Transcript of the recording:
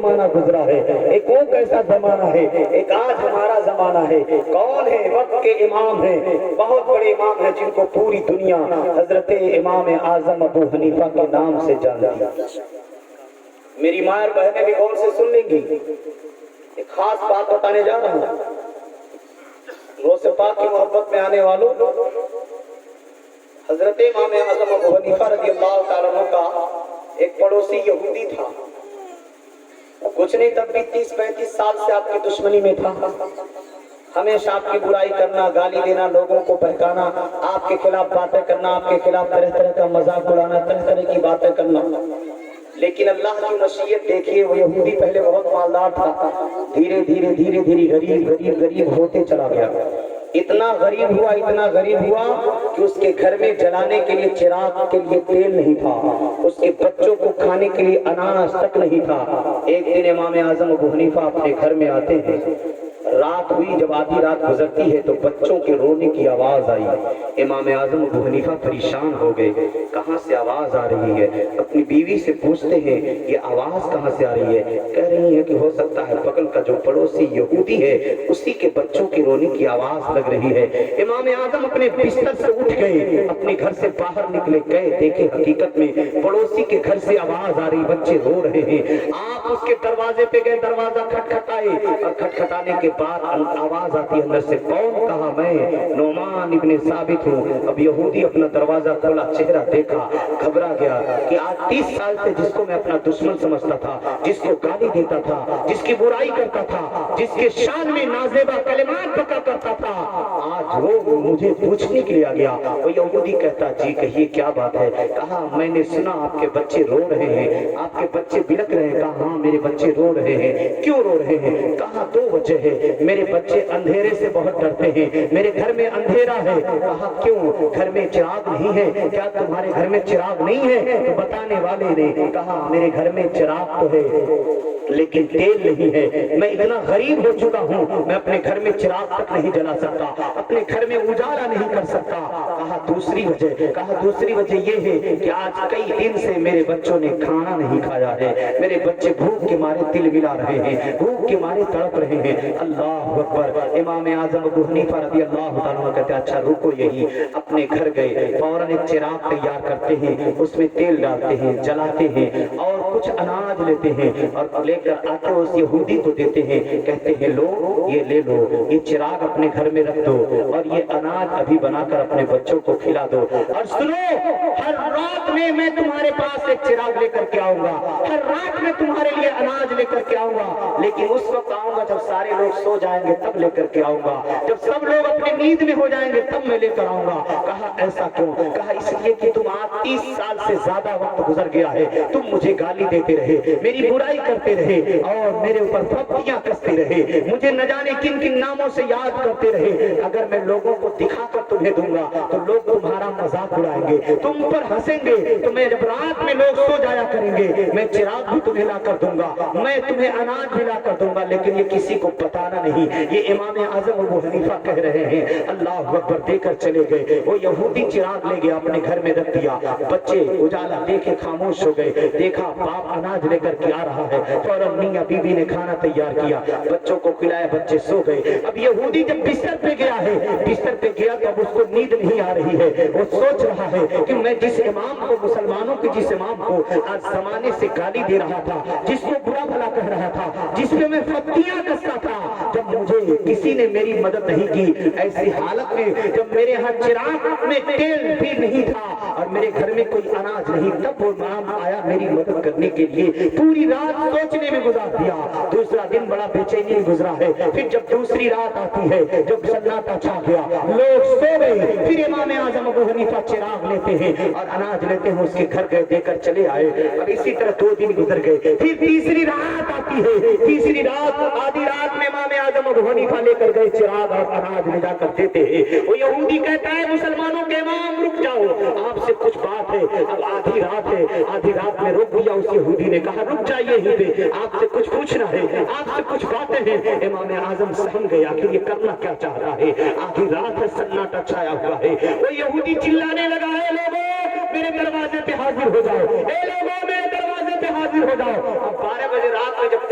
زمانہ گزرا ہے، ایک وہ کیسا زمانہ ہے، ایک آج ہمارا زمانہ ہے۔ کون ہے؟ وقت کے امام ہیں، بہت بڑے امام ہیں جن کو پوری دنیا حضرت امام اعظم ابو حنیفہ کے نام سے جانتی ہے۔ میری ماں اور بہنیں بھی غور سے سن لیں گی، ایک خاص بات بتانے جا رہا ہوں۔ روز پاک کی محبت میں آنے والوں، حضرت امام اعظم ابو حنیفہ رضی اللہ تعالیٰ عنہ کا ایک پڑوسی یہودی تھا، کچھ نہیں تب بھی 30-35 سال سے آپ کی دشمنی میں تھا، ہمیشہ آپ کی برائی کرنا، گالی دینا، لوگوں کو بہکانا، آپ کے خلاف باتیں کرنا، آپ کے خلاف طرح طرح کا مذاق اڑانا، طرح طرح کی باتیں کرنا۔ لیکن اللہ کی مشیت دیکھیے، وہ یہودی پہلے بہت مالدار تھا، دھیرے دھیرے دھیرے دھیرے غریب ہوتے چلا گیا۔ اتنا غریب ہوا کہ اس کے گھر میں جلانے کے لیے چراغ کے لیے تیل نہیں تھا، اس کے بچوں کو کھانے کے لیے اناج تک نہیں تھا۔ ایک دن امام اعظم ابو حنیفہ اپنے گھر میں آتے ہیں، رات ہوئی، جب آدھی رات گزرتی ہے تو بچوں کے رونے کی آواز آئی۔ امام اعظم ابو حنیفہ پریشان ہو گئے، کہاں سے آواز آ رہی ہے؟ اپنی بیوی سے پوچھتے ہیں یہ آواز کہاں سے آ رہی ہے؟ کہہ رہی ہے کہ ہو سکتا ہے بغل کا جو پڑوسی یہودی ہے اسی کے بچوں کی رونے کی آواز لگ رہی ہے۔ امام اعظم اپنے بستر سے اٹھ گئے، اپنے گھر سے باہر نکلے، گئے دیکھے حقیقت میں پڑوسی کے گھر سے آواز آ رہی، بچے رو رہے ہیں۔ آپ اس کے دروازے پہ گئے، دروازہ کھٹکھٹائے، اور کھٹکھٹانے کے بعد آواز آتی ہے اندر سے، کون؟ کہا میں نعمان ابن ثابت ہوں۔ اب یہودی اپنا دروازہ کھولا، چہرہ دیکھا، گھبرا گیا کہ آج 30 سال سے جس کو میں اپنا دشمن سمجھتا تھا، جس کو گالی دیتا تھا، جس کی برائی کرتا تھا، جس کے شان میں نازیبہ کلمات پکا کرتا تھا، آج وہ مجھے پوچھنے کے لیے آ گیا۔ وہ یہودی کہتا جی کہیے کیا بات ہے؟ کہا میں نے سنا آپ کے بچے رو رہے ہیں، آپ کے بچے بلک رہے ہیں۔ کہا ہاں میرے بچے رو رہے ہیں۔ کیوں رو رہے ہیں؟ کہا 2 وجہ ہے، میرے بچے اندھیرے سے بہت ڈرتے ہیں، میرے گھر میں اندھیرا ہے۔ کہا کیوں؟ گھر میں چراغ نہیں ہے؟ کیا تمہارے گھر میں چراغ نہیں ہے؟ تو بتانے والے نے کہا میرے گھر میں چراغ تو ہے لیکن تیل نہیں ہے، میں اتنا غریب ہو چکا ہوں، میں اپنے گھر میں چراغ تک نہیں جلا سکتا، اپنے گھر میں اجالا نہیں کر سکتا۔ کہا دوسری وجہ؟ کہا دوسری وجہ یہ ہے کہ آج کئی دن سے میرے بچوں نے کھانا نہیں کھایا ہے، میرے بچے بھوک کے مارے تل ملا رہے ہیں، بھوک کے مارے تڑپ رہے ہیں۔ اللہ اکبر۔ امام اعظم ابو حنیفہ رضی اللہ تعالیٰ کہتے ہیں اچھا رکو یہی۔ اپنے گھر گئے، فوراً ایک چراغ تیار کرتے ہیں، اس میں تیل ڈالتے ہیں، جلاتے ہیں، اور کچھ اناج لیتے ہیں اور لے کر آتے اس یہودی کو دیتے ہیں، کہتے ہیں لو یہ لے لو، یہ چراغ اپنے گھر میں رکھ دو اور یہ اناج ابھی بنا کر اپنے بچوں کو کھلا دو، اور سنو ہر رات میں تمہارے پاس ایک چراغ لے کر کے آؤں گا، ہر رات میں تمہارے لیے اناج لے کر کے آؤں گا، لیکن اس وقت آؤں گا جب سارے لوگ سو جائیں گے تب لے کر کے آؤں گا، جب سب لوگ اپنی نیند میں ہو جائیں گے تب میں لے کر آؤں گا۔ کہا ایسا کیوں؟ کہا اس لیے کہ تم آج 30 سال سے زیادہ وقت گزر گیا ہے، تم مجھے گالی دیتے رہے، میری برائی کرتے رہے اور میرے اوپر پھپتیاں کستے رہے، مجھے نہ جانے کن کن ناموں سے یاد کرتے رہے۔ اگر میں لوگوں کو دکھا کر تمہیں دوں گا تو لوگ تمہارا مذاق اڑائیں گے، تم پر ہنسیں گے، تمہیں جب رات میں لوگ سو جایا کریں گے میں چراغ بھی تمہیں لا کر دوں گا، میں تمہیں اناج بھی لا کر دوں گا، لیکن یہ کسی کو بتانا نہیں۔ یہ امام اعظم ابو حنیفہ کہہ رہے ہیں۔ اللہ اکبر۔ دے کر چلے گئے، وہ یہودی چراغ لے گیا اپنے گھر میں رکھ دیا، بچے اجالا دیکھے خاموش ہو گئے، دیکھا باپ اناج لے کر کے آ رہا ہے، فوراً میاں بیوی نے کھانا تیار کیا، بچوں کو کھلایا، بچے سو گئے۔ اب یہودی جب بستر پہ گیا ہے، بستر پہ گیا تو اب اس کو نیند نہیں آ رہی ہے، وہ سوچ رہا ہے کہ میں جس امام کو، مسلمانوں کے جس امام کو آج زمانے سے گالی دے رہا تھا، جس کو برا بھلا کہہ رہا تھا، جس پہ میں پھپتیاں کستا تھا، جب مجھے کسی نے میری مدد نہیں کی، ایسی حالت میں جب میرے ہاں چراغ میں تیل بھی نہیں تھا اور میرے گھر میں کوئی اناج نہیں، تب وہ امام آیا میری مدد کرنے کے لیے، پوری رات سوچنے میں گزار دیا۔ دوسرا دن بڑا بے چینی گزرا ہے، پھر جب دوسری رات آتی ہے، جب سناٹا چھا گیا، لوگ سو گئے، پھر امام اعظم ابو حنیفہ چراغ لیتے ہیں اور اناج لیتے ہیں، اس کے گھر گئے، دے کر چلے آئے۔ اب اسی طرح 2 دن گزر گئے، پھر تیسری رات آتی ہے، تیسری رات، آدھی رات میں امام اعظم ابو حنیفہ لے کر گئے چراغ اور اناج لے جا کر دیتے ہیں۔ وہ یہودی کہتا ہے مسلمانوں کے امام رک جاؤ، آپ سے کچھ بات ہے۔ اب آدھی رات ہے، آدھی رات میں روک دیا، اس یہودی نے کہا رک جائیے یہیں پہ، آپ سے کچھ پوچھنا ہے، آپ سے کچھ باتیں ہیں۔ امام اعظم سمجھ گئے آخر یہ کرنا کیا چاہ رہا ہے، آدھی رات ہے، سناٹا چھایا ہوا ہے۔ وہ یہودی چلانے لگا ہے لوگوں میرے دروازے پہ حاضر ہو جاؤ، اے لوگوں میرے دروازے پہ حاضر ہو جاؤ۔ اب 12 بجے رات میں جب